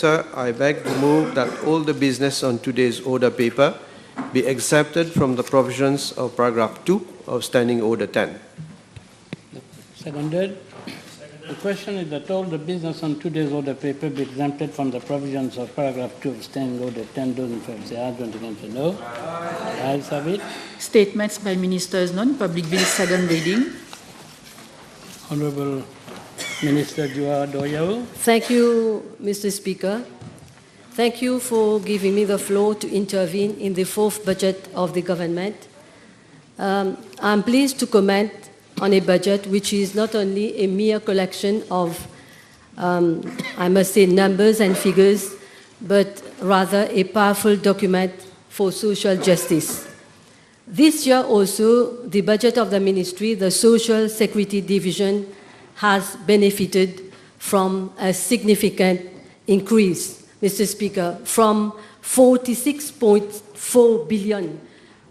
Sir, I beg to move that all the business on today's order paper be exempted from the provisions of paragraph 2 of Standing Order 10. Seconded. The question is that all the business on today's order paper be exempted from the provisions of paragraph 2 of Standing Order 10. Those in favor say aye, those against say no. Ayes have it. Statements by Ministers none. Public Bill second reading. Honorable Minister Jua Doyao. Thank you, Mr. Speaker. Thank you for giving me the floor to intervene in the fourth budget of the government. I'm pleased to comment on a budget which is not only a mere collection of, I must say, numbers and figures, but rather a powerful document for social justice. This year also, the budget of the ministry, the Social Security Division, has benefited from a significant increase, Mr. Speaker, from 46.4 billion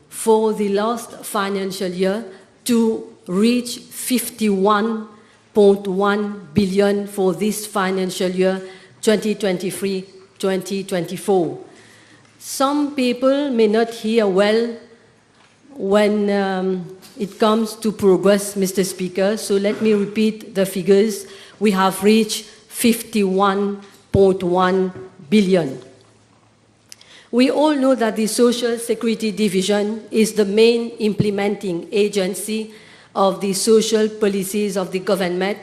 for the last financial year to reach 51.1 billion for this financial year 2023-2024. Some people may not hear well when it comes to progress, Mr. Speaker, so let me repeat the figures. We have reached 51.1 billion. We all know that the Social Security Division is the main implementing agency of the social policies of the government.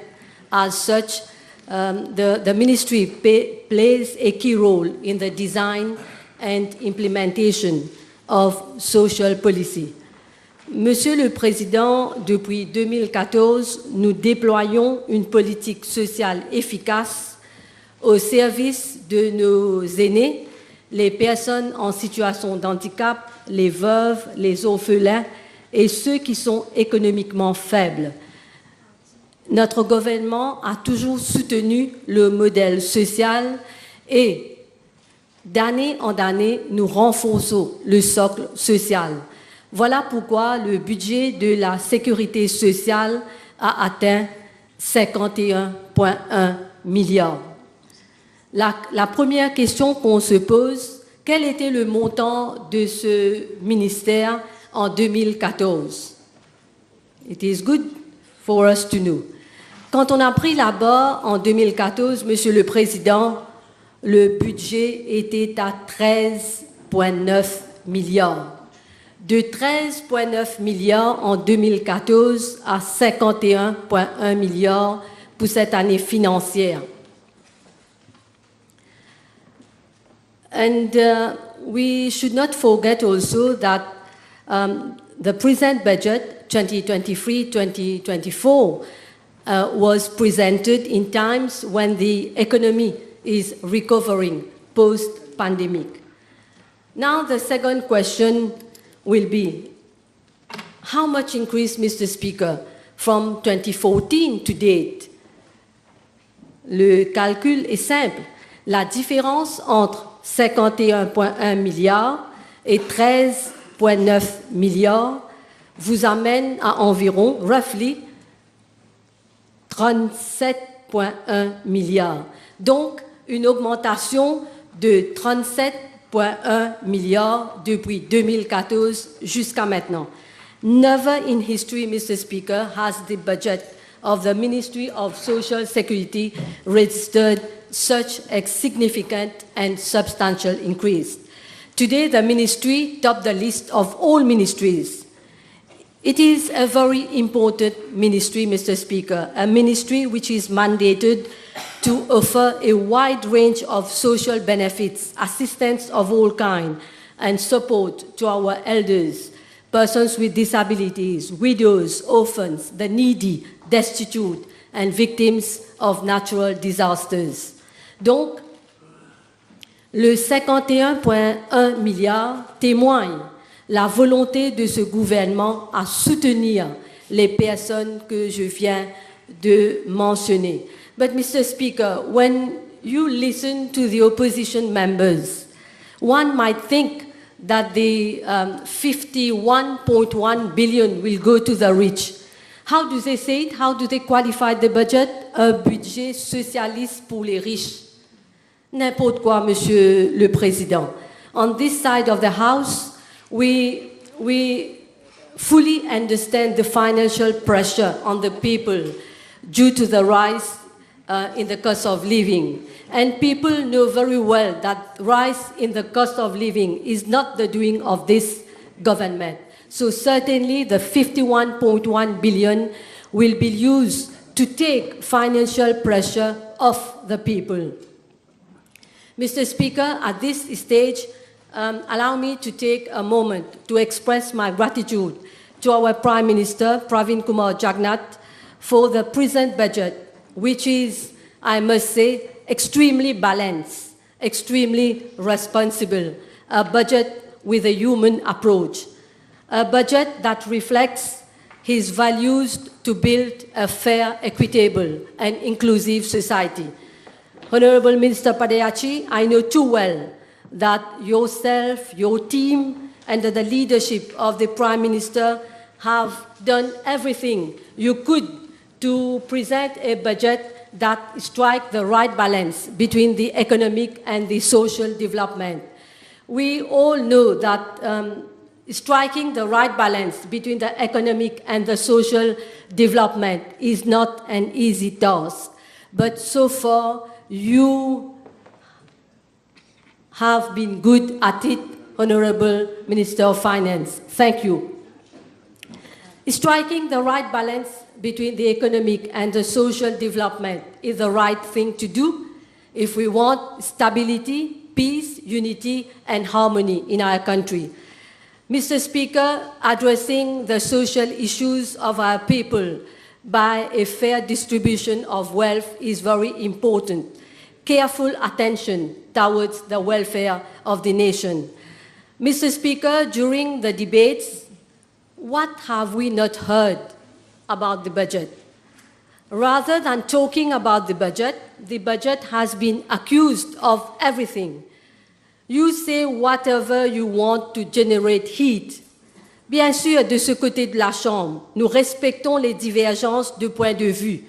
As such, the ministry plays a key role in the design and implementation of social policy. Monsieur le Président, depuis 2014, nous déployons une politique sociale efficace au service de nos aînés, les personnes en situation de handicap, les veuves, les orphelins et ceux qui sont économiquement faibles. Notre gouvernement a toujours soutenu le modèle social et d'année en année, nous renforçons le socle social. Voilà pourquoi le budget de la sécurité sociale a atteint 51,1 milliards. La première question qu'on se pose, quel était le montant de ce ministère en 2014? It is good for us to know. Quand on a pris la barre en 2014, Monsieur le Président, le budget était à 13,9 milliards. De 13,9 milliards en 2014 à 51,1 milliards pour cette année financière. And we should not forget also that the present budget, 2023-2024, was presented in times when the economy is recovering post-pandemic. Now the second question will be, how much increase, Mr. Speaker, from 2014 to date? Le calcul est simple. La différence entre 51,1 milliards et 13,9 milliards vous amène à environ, roughly, 37,1 milliards. Donc, une augmentation de 37,1 milliards depuis 2014 jusqu'à maintenant. Never in history, Mr. Speaker, has the budget of the Ministry of Social Security registered such a significant and substantial increase. Today, the ministry topped the list of all ministries. It is a very important ministry, Mr. Speaker, a ministry which is mandated to offer a wide range of social benefits, assistance of all kinds, and support to our elders, persons with disabilities, widows, orphans, the needy, destitute, and victims of natural disasters. Donc, le 51,1 milliards témoigne la volonté de ce gouvernement à soutenir les personnes que je viens de mentionner. But Mr. Speaker, when you listen to the opposition members, one might think that the 51.1 billion will go to the rich. How do they say it? How do they qualify the budget? Un budget socialiste pour les riches. n'importe quoi, Monsieur le Président. On this side of the House, we fully understand the financial pressure on the people due to the rise in the cost of living. And people know very well that rise in the cost of living is not the doing of this government. So certainly the 51.1 billion will be used to take financial pressure off the people. Mr. Speaker, at this stage, allow me to take a moment to express my gratitude to our Prime Minister, Pravin Kumar Jagannath, for the present budget, which is, I must say, extremely balanced, extremely responsible, a budget with a human approach, a budget that reflects his values to build a fair, equitable, and inclusive society. Honorable Minister Padeyachi, I know too well that yourself, your team, under the leadership of the Prime Minister have done everything you could to present a budget that strikes the right balance between the economic and the social development. We all know that striking the right balance between the economic and the social development is not an easy task. But so far, you have been good at it, Honorable Minister of Finance. Thank you. Striking the right balance between the economic and the social development is the right thing to do if we want stability, peace, unity, and harmony in our country. Mr. Speaker, addressing the social issues of our people by a fair distribution of wealth is very important. Careful attention towards the welfare of the nation. Mr. Speaker, during the debates, what have we not heard about the budget? Rather than talking about the budget has been accused of everything. You say whatever you want to generate heat. Bien sûr, de ce côté de la Chambre, nous respectons les divergences de point de vue.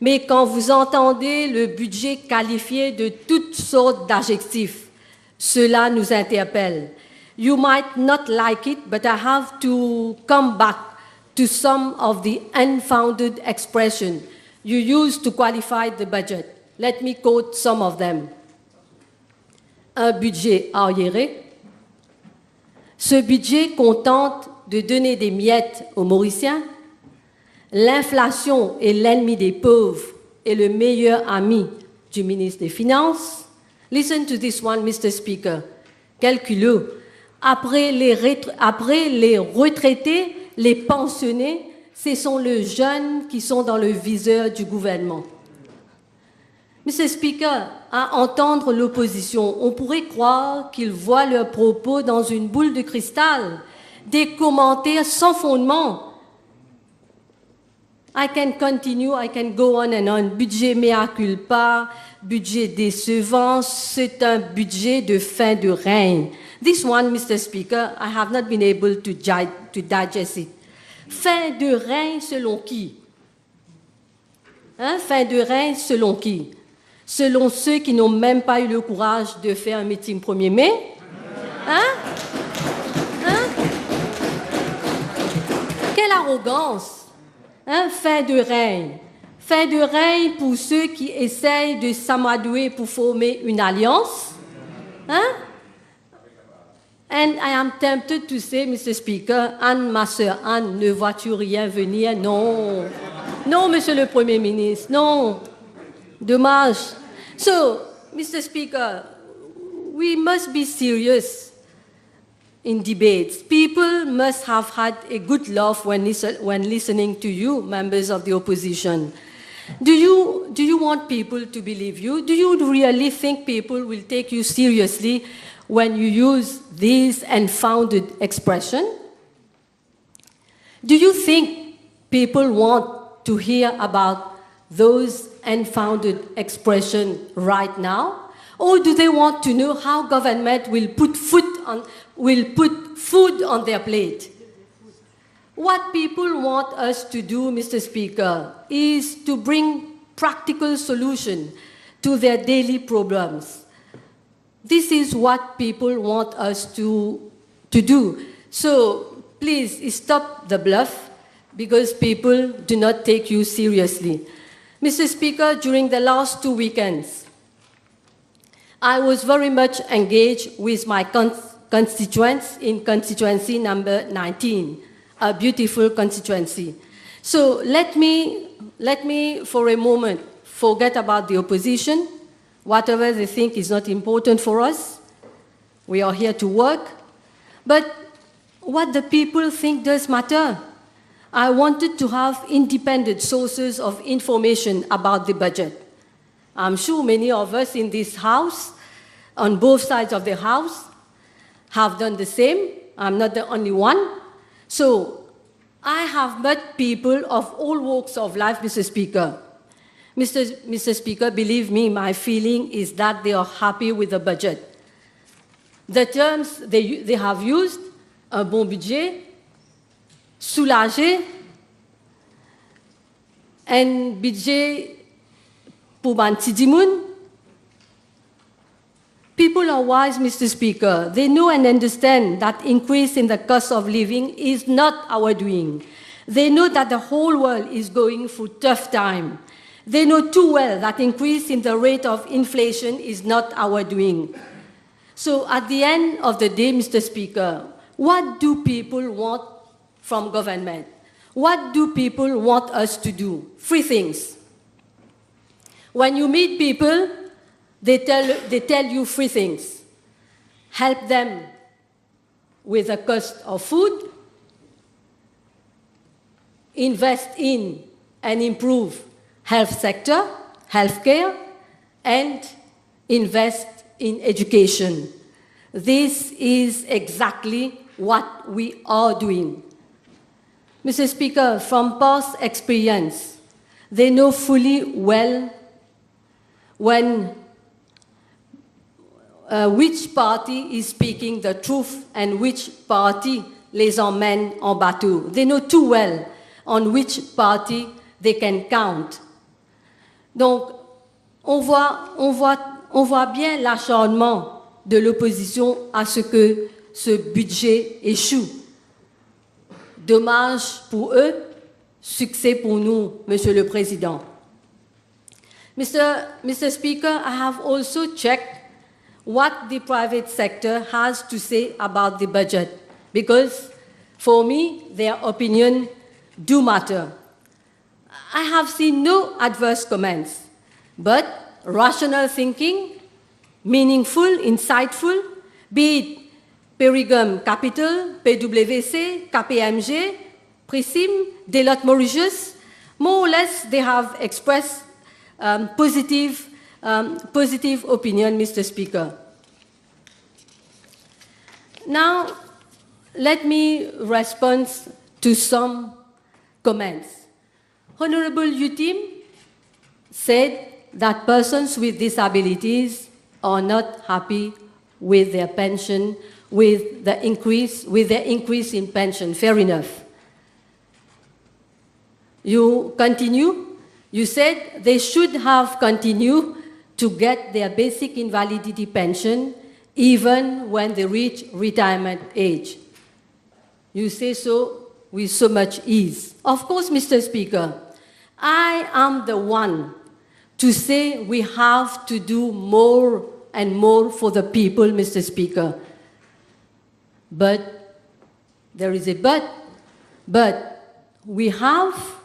Mais quand vous entendez le budget qualifié de toutes sortes d'adjectifs, cela nous interpelle. You might not like it, but I have to come back to some of the unfounded expressions you used to qualify the budget. Let me quote some of them. Un budget arriéré. Ce budget contente de donner des miettes aux Mauriciens. L'inflation est l'ennemi des pauvres et le meilleur ami du ministre des Finances. Listen to this one, Mr. Speaker. Calculez. Après les retraités, les pensionnés, ce sont les jeunes qui sont dans le viseur du gouvernement. Mr. Speaker, à entendre l'opposition, on pourrait croire qu'ils voient leurs propos dans une boule de cristal, des commentaires sans fondement. I can continue, I can go on and on. Budget mea culpa, budget décevant, c'est un budget de fin de règne. This one, Mr. Speaker, I have not been able to digest it. Fin de règne selon qui? Hein? Fin de règne selon qui? Selon ceux qui n'ont même pas eu le courage de faire un meeting 1er mai? Hein? Hein? Quelle arrogance! Hein? Fin de règne. Fin de règne pour ceux qui essayent de s'amadouer pour former une alliance? Hein? And I am tempted to say, Mr. Speaker, Anne, ma sœur Anne, ne vois-tu rien venir? Non. Non, Monsieur le Premier ministre, non. Dommage. So, Mr. Speaker, we must be serious in debates. People must have had a good laugh when listening to you, members of the opposition. Do you want people to believe you? Do you really think people will take you seriously when you use this unfounded expression? Do you think people want to hear about those unfounded expressions right now? Or do they want to know how government will put food on their plate? What people want us to do, Mr. Speaker, is to bring practical solutions to their daily problems. This is what people want us to do. So please stop the bluff, because people do not take you seriously. Mr. Speaker, during the last 2 weekends, I was very much engaged with my constituents in constituency number 19, a beautiful constituency. So let me for a moment forget about the opposition, whatever they think is not important for us. We are here to work. But what the people think does matter. I wanted to have independent sources of information about the budget. I'm sure many of us in this House, on both sides of the House, have done the same. I'm not the only one. So I have met people of all walks of life, Mr. Speaker. Mr. Speaker, believe me, my feeling is that they are happy with the budget. The terms they have used, un bon budget, soulagé, un budget pour Bantidimoun. People are wise, Mr. Speaker. They know and understand that increase in the cost of living is not our doing. They know that the whole world is going through tough time. They know too well that increase in the rate of inflation is not our doing. So at the end of the day, Mr. Speaker, what do people want from government? What do people want us to do? 3 things. When you meet people, they tell you 3 things. Help them with the cost of food, invest in and improve health sector, healthcare, and invest in education. This is exactly what we are doing. Mr. Speaker, from past experience, they know fully well when which party is speaking the truth and which party les emmène en bateau. They know too well on which party they can count. Donc, on voit bien l'acharnement de l'opposition à ce que ce budget échoue. Dommage pour eux, succès pour nous, Monsieur le Président. Mr. Speaker, I have also checked what the private sector has to say about the budget, because for me, their opinion do matter. I have seen no adverse comments, but rational thinking, meaningful, insightful, be it Perigum Capital, PwC, KPMG, Prism, Deloitte Mauritius, more or less they have expressed positive opinion, Mr. Speaker. Now, let me respond to some comments. Honorable Utim said that persons with disabilities are not happy with their pension, with their increase in pension. Fair enough. You continue. You said they should have continued to get their basic invalidity pension even when they reach retirement age. You say so with so much ease. Of course, Mr. Speaker, I am the one to say we have to do more and more for the people, Mr. Speaker. But there is a but. But we have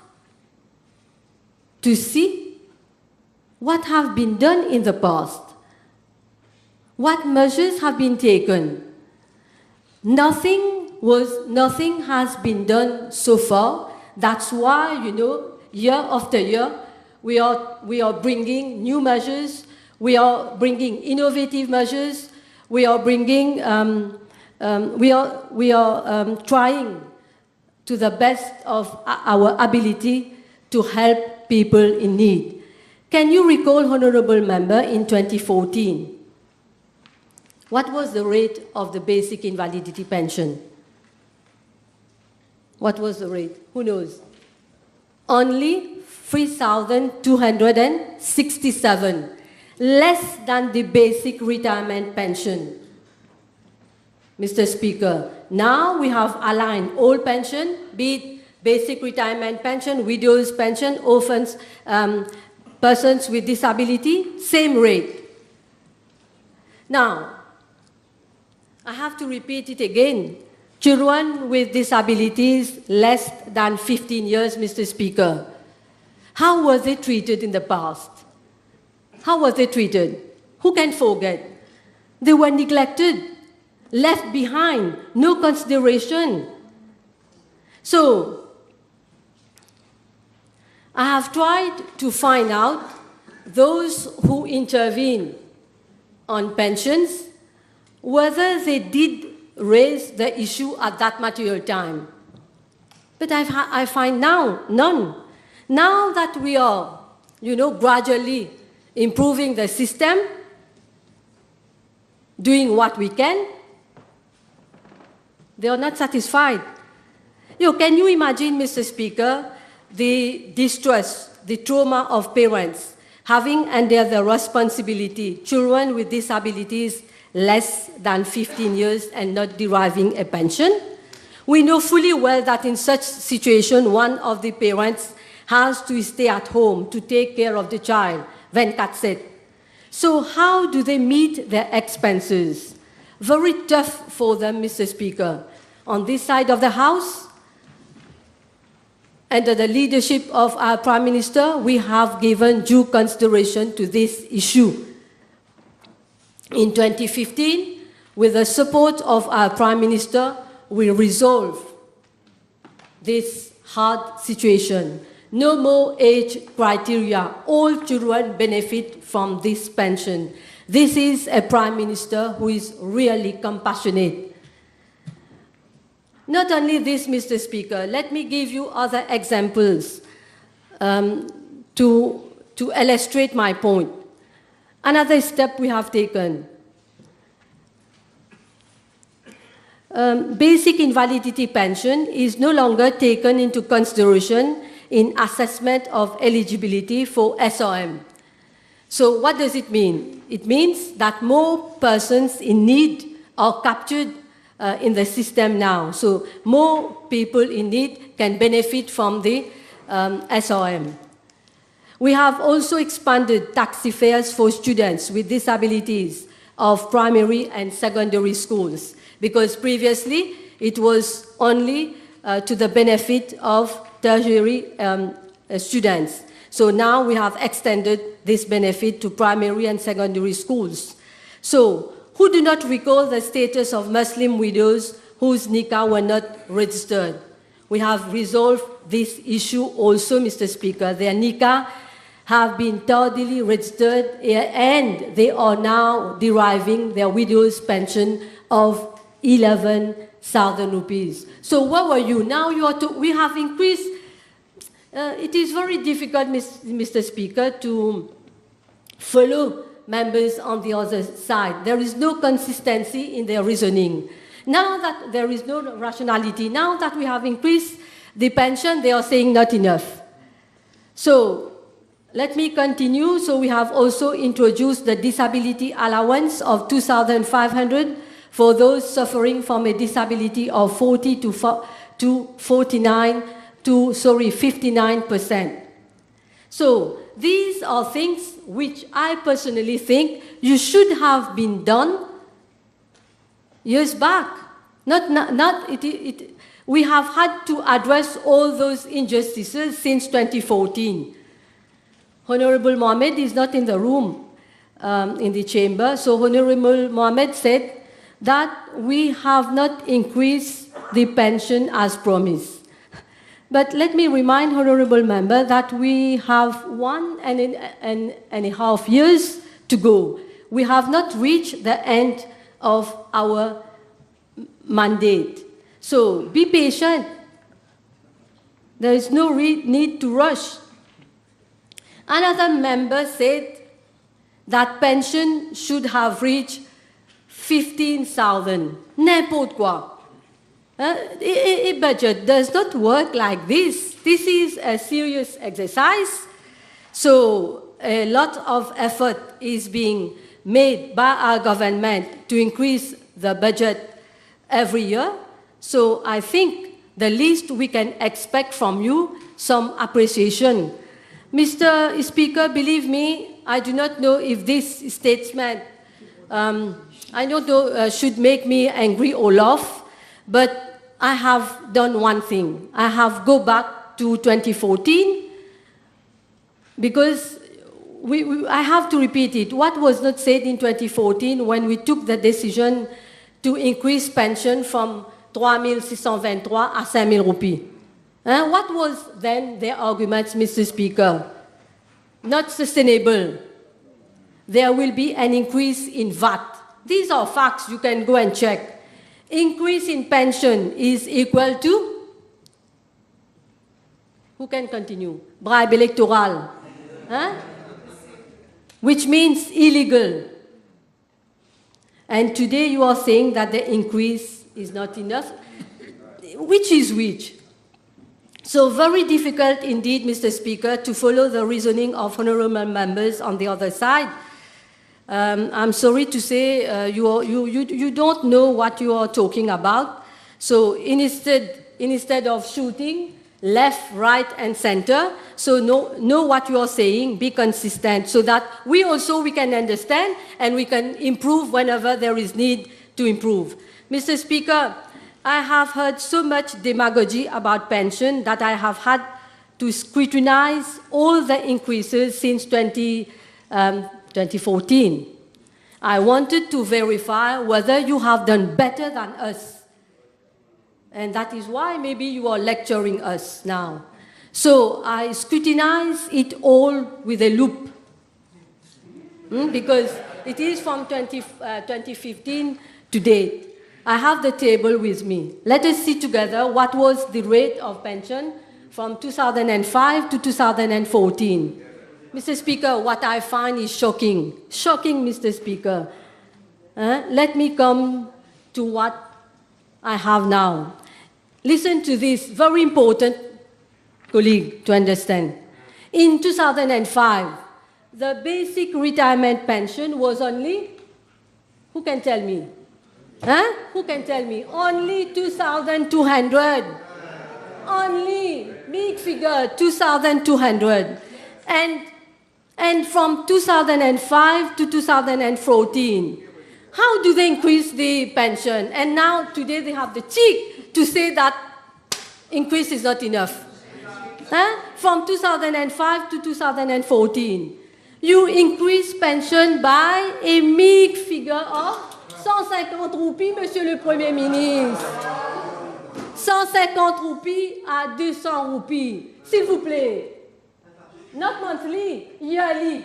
to see what have been done in the past. What measures have been taken? Nothing has been done so far. That's why, year after year, we are bringing new measures. We are bringing innovative measures. We are bringing. We are trying to the best of our ability to help people in need. Can you recall, Honourable Member, in 2014, what was the rate of the basic invalidity pension? What was the rate? Who knows? Only 3,267. less than the basic retirement pension. Mr. Speaker, now we have aligned all pension, be it basic retirement pension, widows pension, orphans, persons with disability, same rate. Now, I have to repeat it again. Children with disabilities less than 15 years, Mr. Speaker. How were they treated in the past? How were they treated? Who can forget? They were neglected, left behind, no consideration. So, I have tried to find out those who intervene on pensions, whether they did raise the issue at that material time. But I find now none. Now that we are, gradually improving the system, doing what we can, they are not satisfied. Can you imagine, Mr. Speaker, the distress, the trauma of parents having under their responsibility children with disabilities less than 15 years and not deriving a pension? We know fully well that in such situation, one of the parents has to stay at home to take care of the child, 24/7. So how do they meet their expenses? Very tough for them, Mr. Speaker. On this side of the House, under the leadership of our Prime Minister, we have given due consideration to this issue. In 2015, with the support of our Prime Minister, we resolved this hard situation. No more age criteria. All children benefit from this pension. This is a Prime Minister who is really compassionate. Not only this, Mr. Speaker, let me give you other examples to illustrate my point. Another step we have taken. Basic invalidity pension is no longer taken into consideration in assessment of eligibility for SRM. So what does it mean? It means that more persons in need are captured in the system now. So more people in need can benefit from the SRM. We have also expanded taxi fares for students with disabilities of primary and secondary schools, because previously it was only to the benefit of tertiary students. So now we have extended this benefit to primary and secondary schools. So who do not recall the status of Muslim widows whose nikah were not registered? We have resolved this issue also, Mr. Speaker. Their nikah have been totally registered and they are now deriving their widow's pension of 11,000 rupees. So what were you? Now we have increased. It is very difficult, Mr. Speaker, to follow members on the other side. There is no consistency in their reasoning. Now that there is no rationality, now that we have increased the pension, they are saying not enough. So let me continue. So we have also introduced the disability allowance of 2,500 for those suffering from a disability of 59%. So these are things which I personally think you should have been done years back. We have had to address all those injustices since 2014. Honorable Mohammed is not in the room, in the chamber. So Honorable Mohammed said that we have not increased the pension as promised. But let me remind Honorable Member that we have 1.5 years to go. We have not reached the end of our mandate. So be patient. There is no need to rush. Another member said that pension should have reached 15,000. N'importe quoi. A budget does not work like this. This is a serious exercise. So a lot of effort is being made by our government to increase the budget every year. So I think the least we can expect from you some appreciation. Mr. Speaker, believe me, I do not know if this statement, I don't know, should make me angry or laugh, but I have done one thing. I have go back to 2014 because I have to repeat it. What was not said in 2014 when we took the decision to increase pension from 3,623 à 5,000 rupees? What was then their arguments, Mr. Speaker? Not sustainable. There will be an increase in VAT. These are facts, you can go and check. Increase in pension is equal to, who can continue? Bribe electoral. Which means illegal. And today you are saying that the increase is not enough. Which is which? So very difficult indeed, Mr. Speaker, to follow the reasoning of honorable members on the other side. I'm sorry to say you don't know what you are talking about. So instead of shooting left, right, and center, so know what you are saying, be consistent, so that we can understand and we can improve whenever there is need to improve. Mr. Speaker, I have heard so much demagogy about pension that I have had to scrutinize all the increases since 2014. I wanted to verify whether you have done better than us. And that is why maybe you are lecturing us now. So I scrutinize it all with a loop. Because it is from 2015 to date. I have the table with me. Let us see together what was the rate of pension from 2005 to 2014. Mr. Speaker, what I find is shocking. Shocking, Mr. Speaker. Let me come to what I have now. Listen to this, very important, colleague, to understand. In 2005, the basic retirement pension was only, who can tell me? Who can tell me? Only 2,200. Only, big figure, 2,200. And from 2005 to 2014, how do they increase the pension? And now, today, they have the cheek to say that increase is not enough. From 2005 to 2014, you increase pension by a meek figure of 150 roupies, Monsieur le Premier ministre. 150 roupies à 200 roupies. S'il vous plaît. Not monthly, yearly.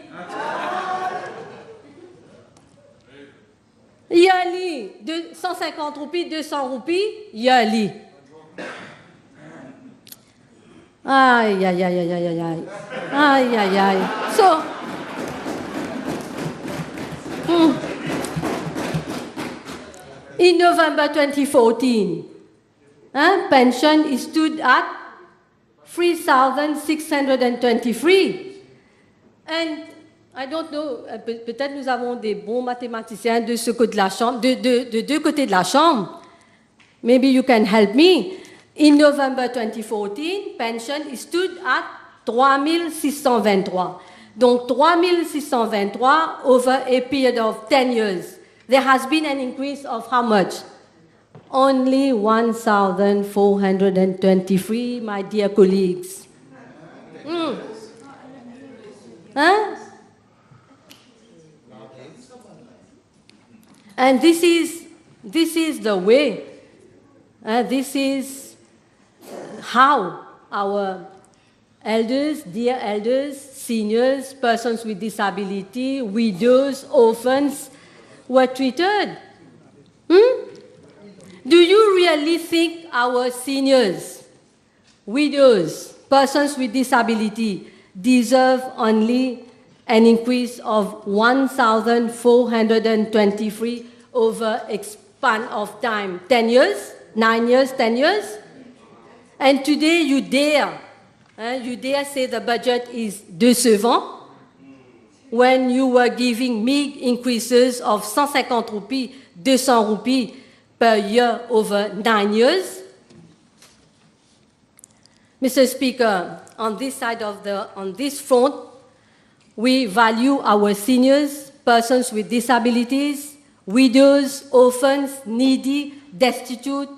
Yearly. 150 roupies, 200 roupies, yearly. Aïe, aïe, aïe, aïe, aïe, aïe. Aïe, aïe, aïe. So, in November 2014, pension stood at 3,623. And I don't know, peut-être nous avons des bons mathématiciens de ce côté de la chambre, de deux côtés de la chambre. Maybe you can help me. In November 2014, pension stood at 3,623. Donc 3,623 over a period of 10 years. There has been an increase of how much? Only 1,423, my dear colleagues. And this is the way. This is how our elders, dear elders, seniors, persons with disability, widows, orphans were treated. Do you really think our seniors, widows, persons with disability deserve only an increase of 1,423 over a span of time? 10 years? 9 years? 10 years? And today you dare say the budget is décevant? when you were giving big increases of 150 rupees, 200 rupees per year over 9 years? Mr. Speaker, on this front, we value our seniors, persons with disabilities, widows, orphans, needy, destitute.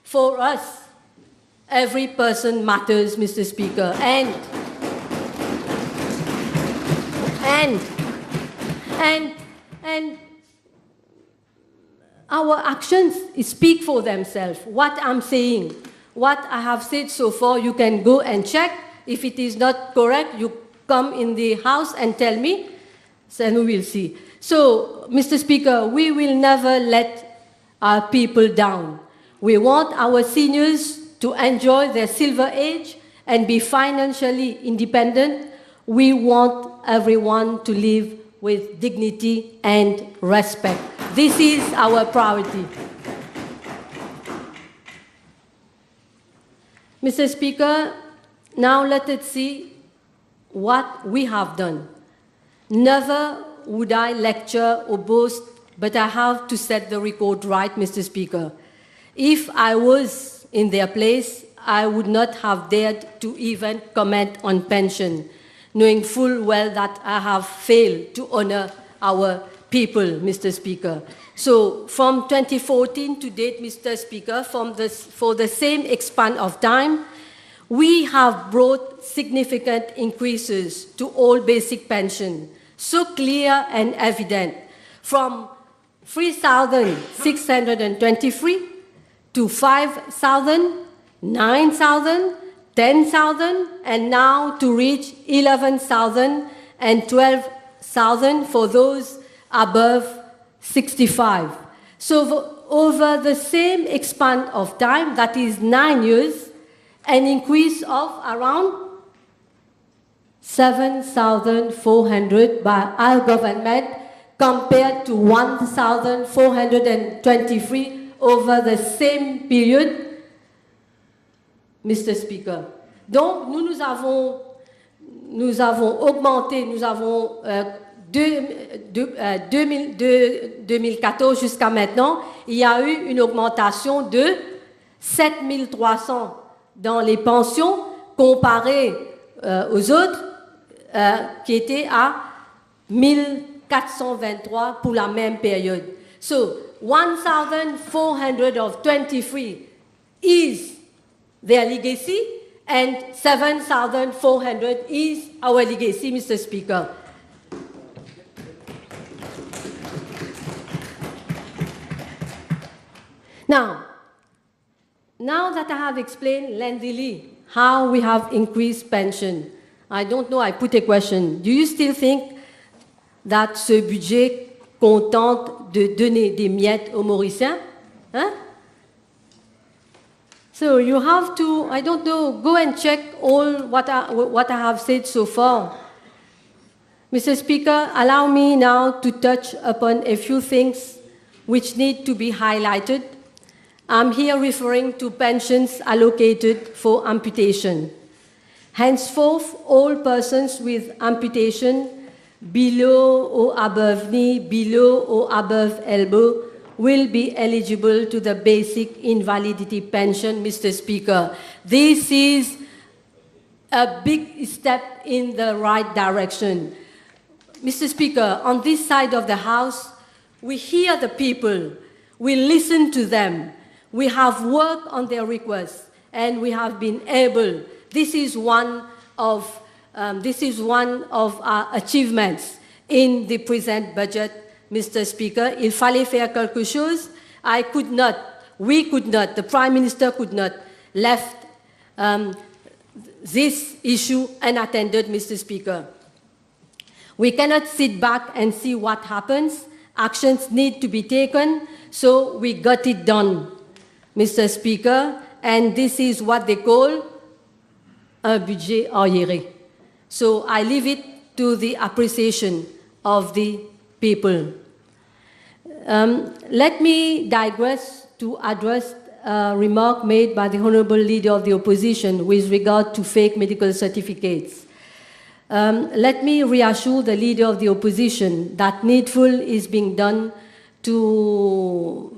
For us, every person matters, Mr. Speaker. And our actions speak for themselves. What I'm saying, what I have said so far, you can go and check. If it is not correct, you come in the House and tell me, then we will see. So, Mr. Speaker, we will never let our people down. We want our seniors to enjoy their silver age and be financially independent. We want everyone to live with dignity and respect. This is our priority. Mr. Speaker, now let us see what we have done. Never would I lecture or boast, but I have to set the record right, Mr. Speaker. If I was in their place, I would not have dared to even comment on pension, knowing full well that I have failed to honor our people, Mr. Speaker. So from 2014 to date, Mr. Speaker, for the same span of time, we have brought significant increases to all basic pension, so clear and evident, from 3,623 to 5,000, 9,000, 10,000, and now to reach 11,000 and 12,000 for those above 65. So over the same span of time, that is 9 years, an increase of around 7,400 by our government compared to 1,423 over the same period, Mr. Speaker. Donc, nous avons augmenté, 2014 jusqu'à maintenant, il y a eu une augmentation de 7,300 dans les pensions comparé aux autres qui étaient à 1,423 pour la même période. So, 1,423 is their legacy and 7,400 is our legacy, Mr. Speaker. Now that I have explained lengthily how we have increased pension, I don't know, I put a question. Do you still think that ce budget contente de donner des miettes aux Mauriciens? Hein? So you have to, I don't know, go and check all what I have said so far. Mr. Speaker, allow me now to touch upon a few things which need to be highlighted. I'm here referring to pensions allocated for amputation. Henceforth, all persons with amputation below or above knee, below or above elbow, will be eligible to the basic invalidity pension, Mr. Speaker. This is a big step in the right direction. Mr. Speaker, on this side of the House, we hear the people, we listen to them, we have worked on their requests, and we have been able. This is one of our achievements in the present budget, Mr. Speaker. Il fallait faire quelque chose. I could not, we could not, the Prime Minister could not left this issue unattended, Mr. Speaker. We cannot sit back and see what happens. Actions need to be taken, so we got it done, Mr. Speaker, and this is what they call un budget arriéré. So I leave it to the appreciation of the people. Let me digress to address a remark made by the Honourable Leader of the Opposition with regard to fake medical certificates. Let me reassure the leader of the opposition that needful is being done to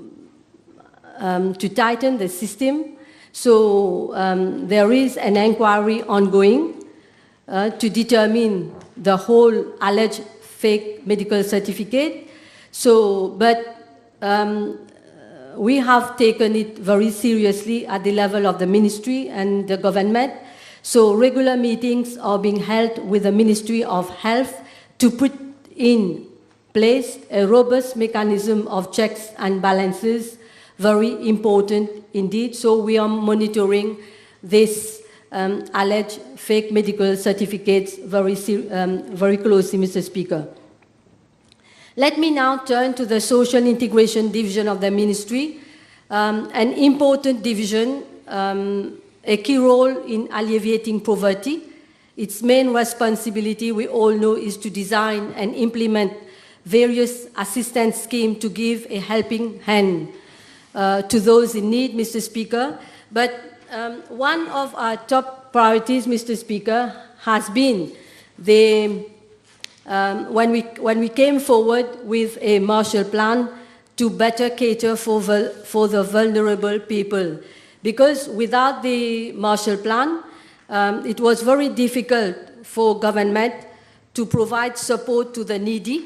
tighten the system. So there is an inquiry ongoing to determine the whole alleged fake medical certificate. So, but we have taken it very seriously at the level of the ministry and the government. So regular meetings are being held with the Ministry of Health to put in place a robust mechanism of checks and balances, very important indeed. So we are monitoring this alleged fake medical certificates very closely, Mr. Speaker. Let me now turn to the Social Integration Division of the Ministry, an important division, a key role in alleviating poverty. Its main responsibility, we all know, is to design and implement various assistance schemes to give a helping hand to those in need, Mr. Speaker. But one of our top priorities, Mr. Speaker, has been the when we came forward with a Marshall Plan to better cater for the vulnerable people. Because without the Marshall Plan, it was very difficult for government to provide support to the needy.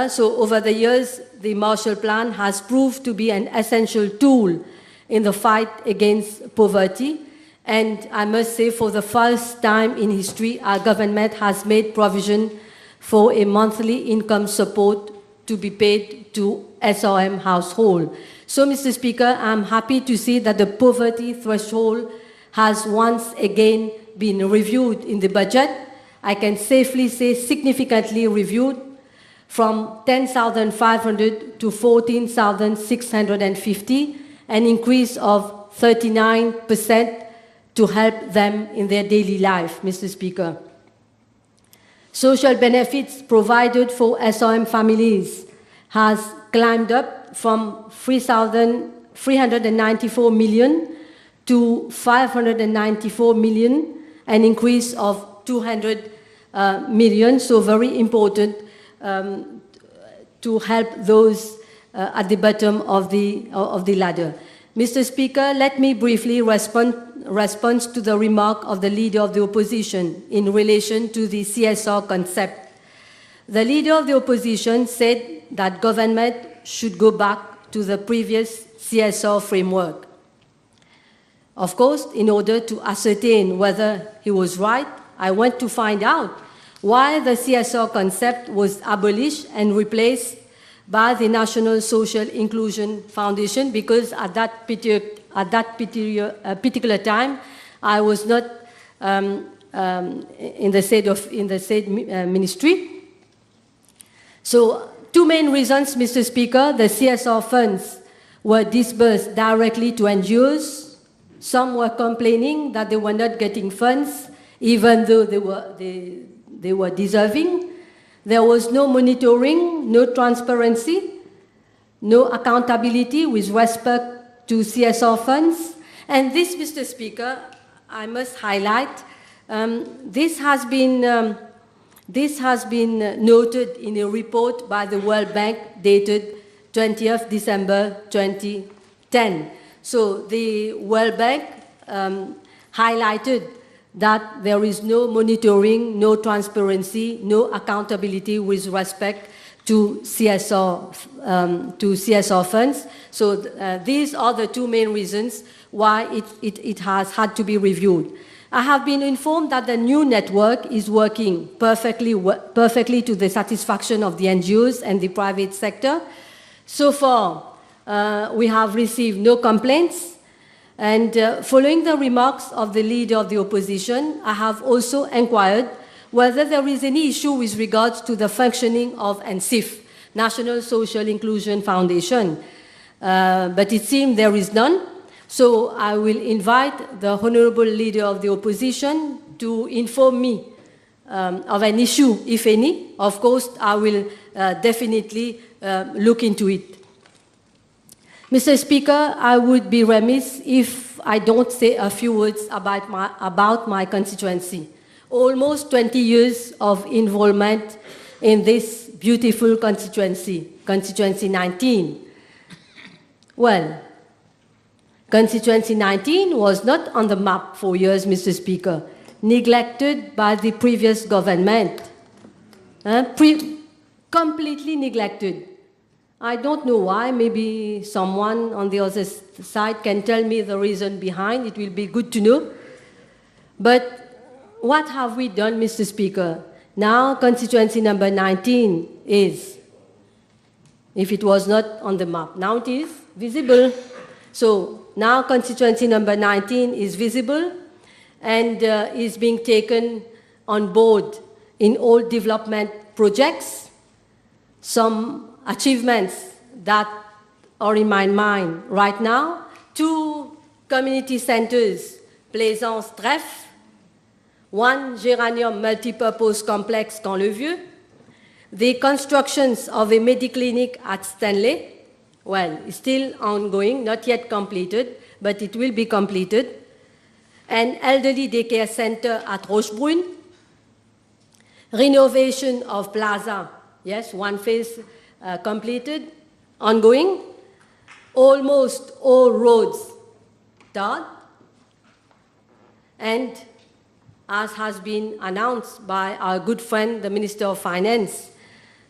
So over the years, the Marshall Plan has proved to be an essential tool in the fight against poverty. And I must say, for the first time in history, our government has made provision for a monthly income support to be paid to SRM household. So, Mr. Speaker, I'm happy to see that the poverty threshold has once again been reviewed in the budget. I can safely say significantly reviewed from 10,500 to 14,650, an increase of 39% to help them in their daily life, Mr. Speaker. Social benefits provided for SRM families has climbed up from 394 million to 594 million, an increase of 200 million, so very important to help those at the bottom of the ladder. Mr. Speaker, let me briefly respond to the remark of the Leader of the Opposition in relation to the CSR concept. The Leader of the Opposition said that government should go back to the previous CSR framework. Of course, in order to ascertain whether he was right, I went to find out why the CSR concept was abolished and replaced by the National Social Inclusion Foundation, because at that particular time, I was not in the said ministry. So, two main reasons, Mr. Speaker: the CSR funds were disbursed directly to NGOs. Some were complaining that they were not getting funds, even though they were deserving. There was no monitoring, no transparency, no accountability with respect to CSR funds. And this, Mr. Speaker, I must highlight, this has been noted in a report by the World Bank dated 20th December 2010. So the World Bank highlighted that there is no monitoring, no transparency, no accountability with respect to CSR funds. So these are the two main reasons why it has had to be reviewed. I have been informed that the new network is working perfectly to the satisfaction of the NGOs and the private sector. So far, we have received no complaints. And following the remarks of the Leader of the Opposition, I have also inquired whether there is any issue with regards to the functioning of NSIF, National Social Inclusion Foundation. But it seems there is none. So I will invite the Honorable Leader of the Opposition to inform me of an issue, if any. Of course, I will definitely look into it. Mr. Speaker, I would be remiss if I don't say a few words about my constituency. almost 20 years of involvement in this beautiful constituency, constituency 19. Well, constituency 19 was not on the map for years, Mr. Speaker, neglected by the previous government, completely neglected. I don't know why. Maybe someone on the other side can tell me the reason behind. It will be good to know. But what have we done, Mr. Speaker? Now constituency number 19 is, if it was not on the map, now it is visible. So now constituency number 19 is visible and is being taken on board in all development projects. Some achievements that are in my mind right now: 2 community centers, Plaisance Trèfle, 1 Géranium multipurpose complex Camp-le-Vieux, the constructions of a Mediclinic at Stanley, well, it's still ongoing, not yet completed, but it will be completed, an elderly daycare center at Rochebrune, renovation of Plaza, yes, 1 phase completed, ongoing, almost all roads done, and as has been announced by our good friend, the Minister of Finance,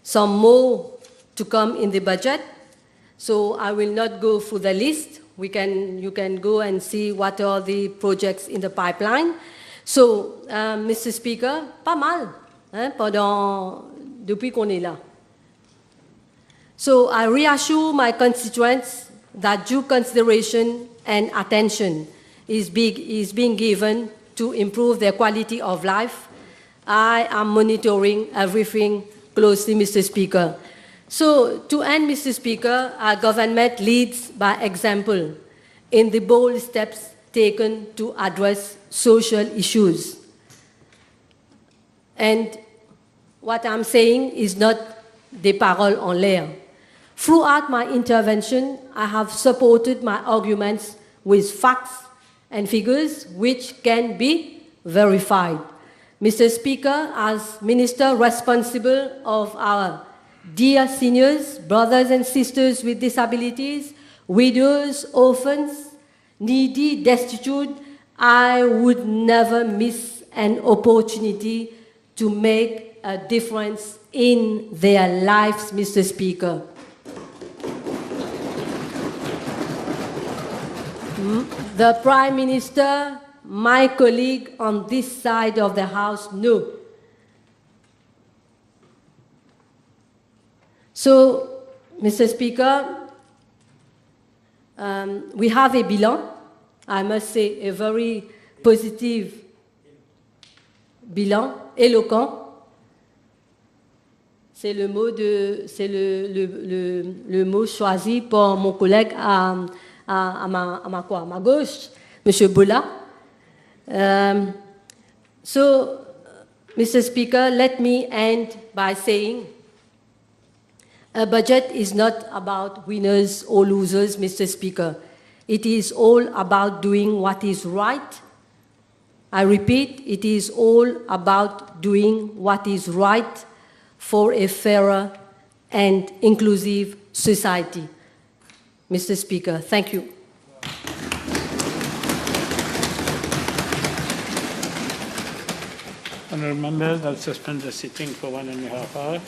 some more to come in the budget. So I will not go through the list. You can go and see what are the projects in the pipeline. So, Mr. Speaker, pas mal, depuis qu'on est là. So I reassure my constituents that due consideration and attention is being given to improve their quality of life. I am monitoring everything closely, Mr. Speaker. So to end, Mr. Speaker, our government leads by example in the bold steps taken to address social issues. And what I'm saying is not des paroles en l'air. Throughout my intervention, I have supported my arguments with facts and figures which can be verified. Mr. Speaker, as Minister responsible of our dear seniors, brothers and sisters with disabilities, widows, orphans, needy, destitute, I would never miss an opportunity to make a difference in their lives, Mr. Speaker. The Prime Minister, my colleague on this side of the House, know. So, Mr. Speaker, we have a bilan, I must say a very positive bilan, éloquent. C'est le mot le mot choisi par mon collègue à ma gauche, M. Boula. So, Mr. Speaker, let me end by saying a budget is not about winners or losers, Mr. Speaker. It is all about doing what is right. I repeat, it is all about doing what is right for a fairer and inclusive society. Mr. Speaker, thank you. Honourable members, I'll suspend the sitting for 1.5 hours.